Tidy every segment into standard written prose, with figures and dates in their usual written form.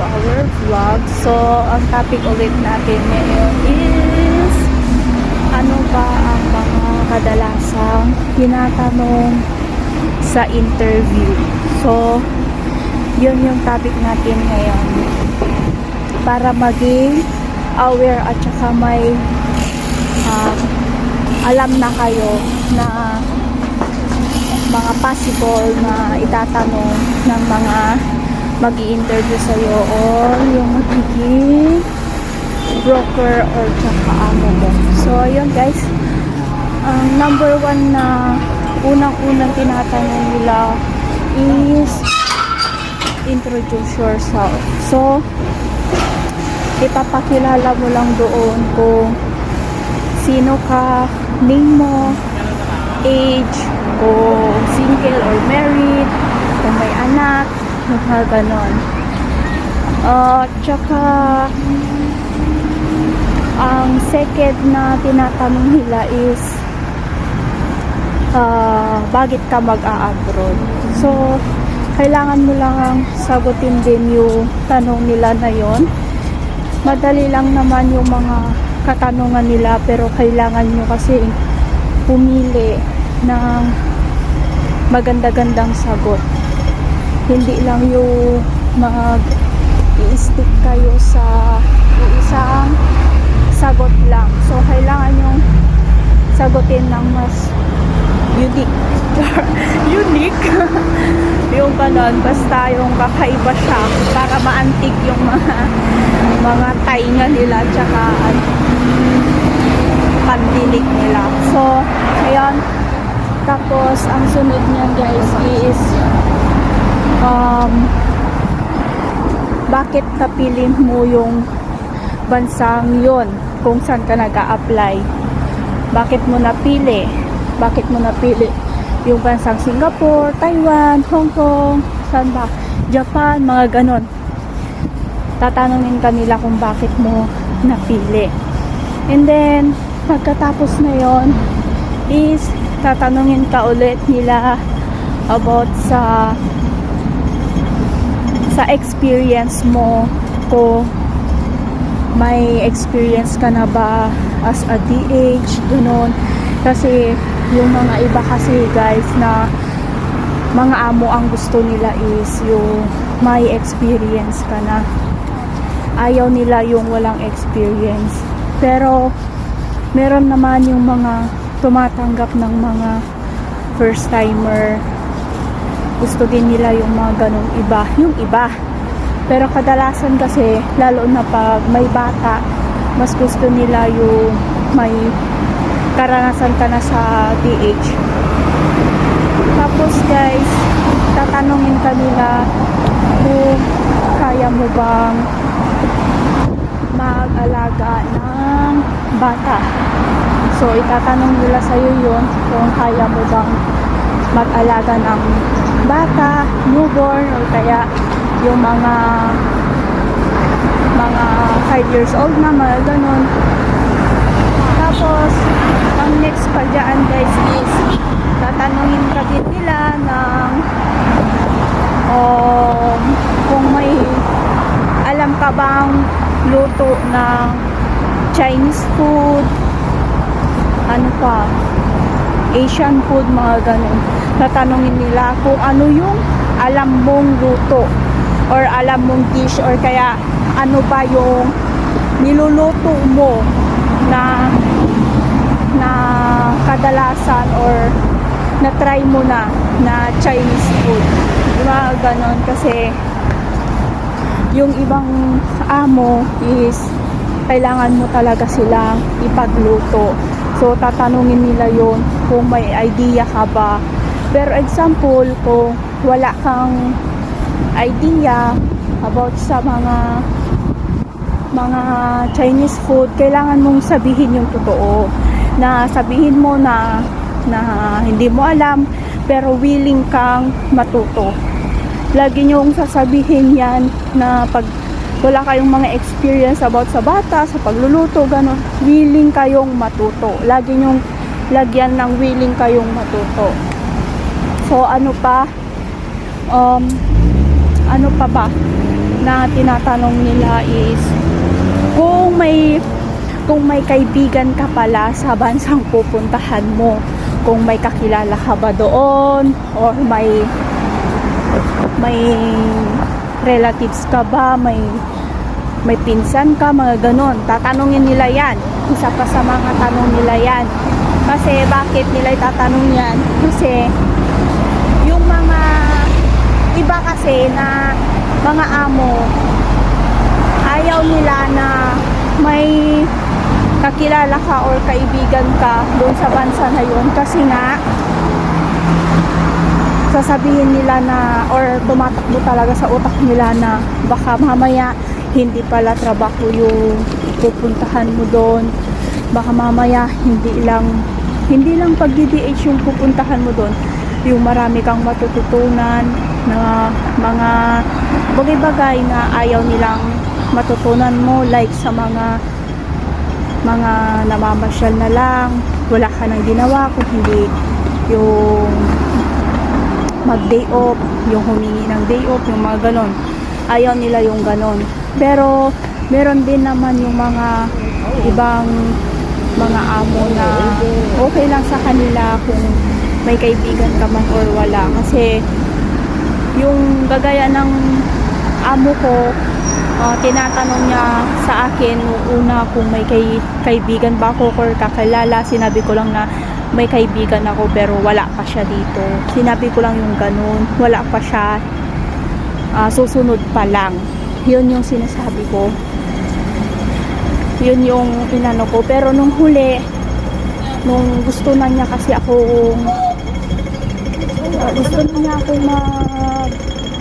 to our vlog. So, ang topic ulit natin ngayon is ano ba ang mga kadalasang tinatanong sa interview. So, yun yung topic natin ngayon. Para maging aware at saka may alam na kayo na mga possible na itatanong ng mga mag-i-interview sa'yo or yung magiging broker or tsaka amo mo. So, yun guys, ang number one na unang-unang tinatanong nila is introduce yourself. So, ipapakilala mo lang doon kung sino ka, name mo, age, kung single or married, kung may anak, mga ganon. Tsaka ang second na tinatanong nila is bakit ka mag-a-abroad. So kailangan mo lang sagutin din yung tanong nila na yon. Madali lang naman yung mga katanungan nila, pero kailangan nyo kasi pumili ng maganda-gandang sagot. Hindi lang yung mag-i-stick kayo sa isang sagot lang. So, kailangan yung sagutin ng mas unique. Unique? Yung ganon, basta yung kakaiba siya para maantig yung mga tainga nila tsaka pandinig nila. So, ayan. Tapos, ang sunod niyan guys is bakit napili mo yung bansang yon kung saan ka nag-a-apply? Bakit mo napili? Bakit mo napili yung bansang Singapore, Taiwan, Hong Kong, saan ba? Japan, mga ganon. Tatanungin ka nila kung bakit mo napili. And then, pagkatapos na yon is tatanungin ka ulit nila about sa experience mo, kung may experience ka na ba as a DH, gano'n. Kasi yung mga iba kasi guys na mga amo, ang gusto nila is yung may experience ka na. Ayaw nila yung walang experience. Pero meron naman yung mga tumatanggap ng mga first timer. Gusto din nila yung mga ganong iba, yung iba. Pero kadalasan kasi, lalo na pag may bata, mas gusto nila yung may karanasan ka na sa DH. Tapos guys, tatanungin ka nila kung kaya mo bang mag-alaga ng bata. So, itatanong nila sa'yo yun kung kaya mo bang mag-alaga ng bata, newborn, o kaya yung mga 5 years old na, mga ganun. Tapos, ang next pa dyan guys is tatanungin ka din nila ng kung may alam ka bang luto ng Chinese food, ano pa, Asian food, mga ganun. Tatanungin nila kung ano yung alam mong luto or alam mong dish, or kaya ano ba yung niluluto mo na kadalasan or na-try mo na Chinese food. Diba? Ganon. Kasi yung ibang amo is kailangan mo talaga silang ipagluto. So, tatanungin nila yon kung may idea ka ba. Pero example, kung wala kang idea about sa mga Chinese food, kailangan mong sabihin yung totoo. Na sabihin mo na hindi mo alam, pero willing kang matuto. Lagi nyong sasabihin yan na pag wala kayong mga experience about sa bata, sa pagluluto, gano'n, willing kayong matuto. Lagi nyong lagyan ng willing kayong matuto. So, ano pa ba? na tinatanong nila is kung may kaibigan ka pala sa bansang pupuntahan mo, kung may kakilala ka ba doon, or may relatives ka ba, may pinsan ka, mga ganon. Tatanungin nila yan. Isa pa sa mga tanong nila yan. Kasi bakit nila itatanong yan? Kasi yung mga iba kasi na mga amo, ayaw nila na may kakilala ka or kaibigan ka doon sa bansa na yun, kasi nga sasabihin nila na, or tumatakbo talaga sa utak nila na baka mamaya hindi pala trabaho yung pupuntahan mo doon, baka mamaya hindi lang pag-DDH yung pupuntahan mo doon, yung marami kang matututunan na mga bagay-bagay na ayaw nilang matutunan mo, like sa mga namamasyal na lang, wala ka nang ginawa kung hindi yung mag-day off, yung humingi ng day off, yung mga ganon. Ayaw nila yung ganon. Pero meron din naman yung mga ibang mga amo na okay lang sa kanila kung may kaibigan ka man or wala. Kasi yung gagaya ng amo ko, tinatanong niya sa akin nung una kung may kaibigan ba ako or kakilala. Sinabi ko lang na may kaibigan ako pero wala pa siya dito. Sinabi ko lang yung ganun, wala pa siya, susunod pa lang. Yun yung sinasabi ko, yun yung inano ko. Pero nung huli, nung gusto na niya kasi ako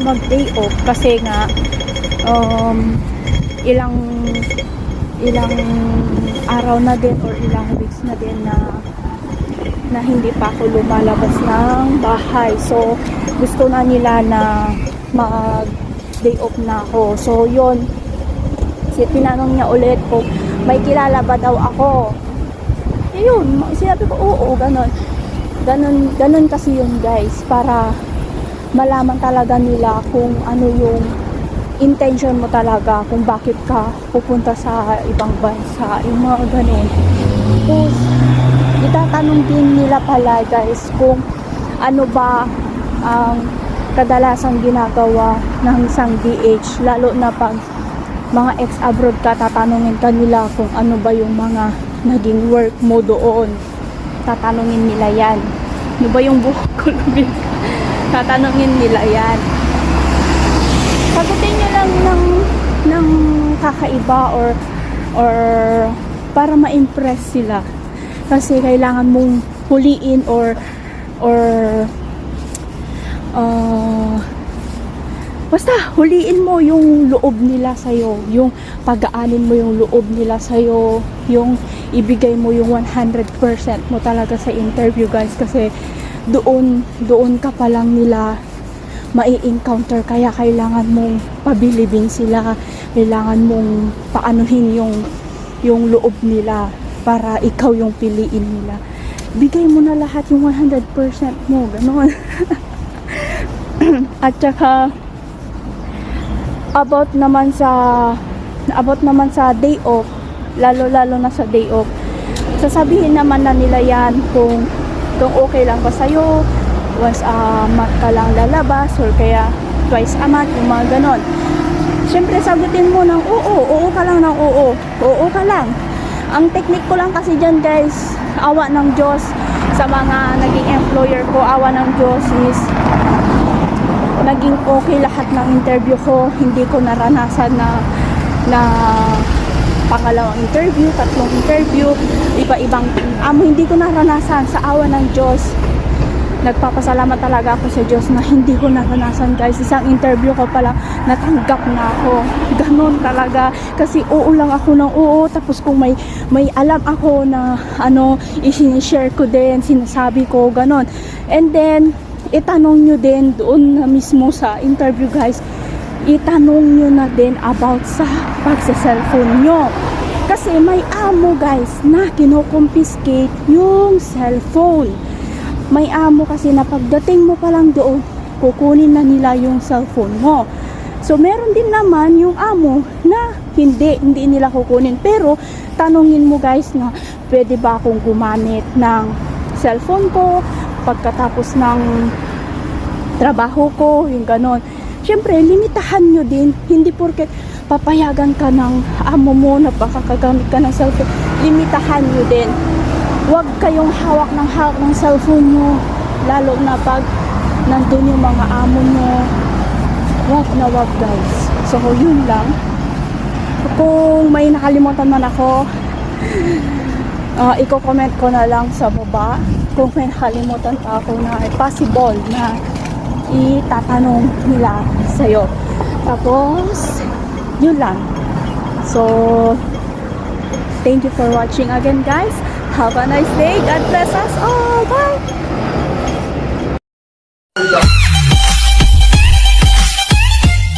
mag-day off, kasi nga ilang araw na din or ilang weeks na din na hindi pa ako lumalabas ng bahay. So gusto na nila na mag-day off na ako. So yun, tinanong niya ulit kung may kilala ba daw ako. Yun, sinabi ko oo, ganon kasi yun guys, para malaman talaga nila kung ano yung intention mo talaga, kung bakit ka pupunta sa ibang bansa, yung mga ganun. Tapos itatanong din nila pala guys kung ano ba ang kadalasang ginagawa ng isang DH, lalo na pag mga ex-abroad ka, tatanungin ka nila kung ano ba yung mga naging work mo doon. Tatanungin nila yan. Ano ba yung buhok ko? Tatanungin nila yan. Sagutin nyo lang ng kakaiba or para ma-impress sila. Kasi kailangan mong huliin or basta huliin mo yung loob nila sa'yo, yung pag-aanin mo yung loob nila sa'yo, yung ibigay mo yung 100% mo talaga sa interview guys. Kasi doon ka pa lang nila mai-encounter, kaya kailangan mong pabilibin sila, kailangan mong paanuhin yung loob nila para ikaw yung piliin nila. Bigay mo na lahat yung 100% mo, gano'n. At saka about naman sa day off, lalo na sa day off, sasabihin naman na nila yan kung okay lang ba sa'yo, once a month ka lang lalabas or kaya twice a month, yung mga ganon. Syempre sagutin mo ng oo ka lang ng oo ka lang. Ang technique ko lang kasi dyan guys, awa ng Diyos, sa mga naging employer ko, awa ng Diyos is naging okay lahat ng interview ko. Hindi ko naranasan na pangalawang interview, tatlong interview, iba-ibang hindi ko naranasan. Sa awa ng Diyos, nagpapasalamat talaga ako sa Diyos na hindi ko naranasan guys. Isang interview ko pala natanggap na ako. Ganon talaga. Kasi oo lang ako ng oo. Tapos kung may alam ako na i-share ko din, sinasabi ko, ganon. And then itanong nyo din doon na mismo sa interview guys, itanong nyo na din about sa pagsa-cellphone nyo. Kasi may amo guys na kino-confiscate yung cellphone. May amo kasi na pagdating mo pa lang doon, kukunin na nila yung cellphone mo. So meron din naman yung amo na hindi nila kukunin. Pero tanungin mo guys na pwede ba akong gumamit ng cellphone ko pagkatapos ng trabaho ko, yung ganon. Syempre, limitahan nyo din. Hindi porket papayagan ka ng amo mo na pakakagamit ka ng cellphone, limitahan nyo din. Huwag kayong hawak ng cellphone nyo, lalo na pag nandun yung mga amo nyo. Wag na wag guys. So yun lang. Kung may nakalimutan man ako, i-comment ko na lang sa baba. Kung may nakalimutan pa ako na possible na itatanong nila sa'yo. Tapos yun lang. So thank you for watching again guys. Have a nice day. God bless us all. Bye!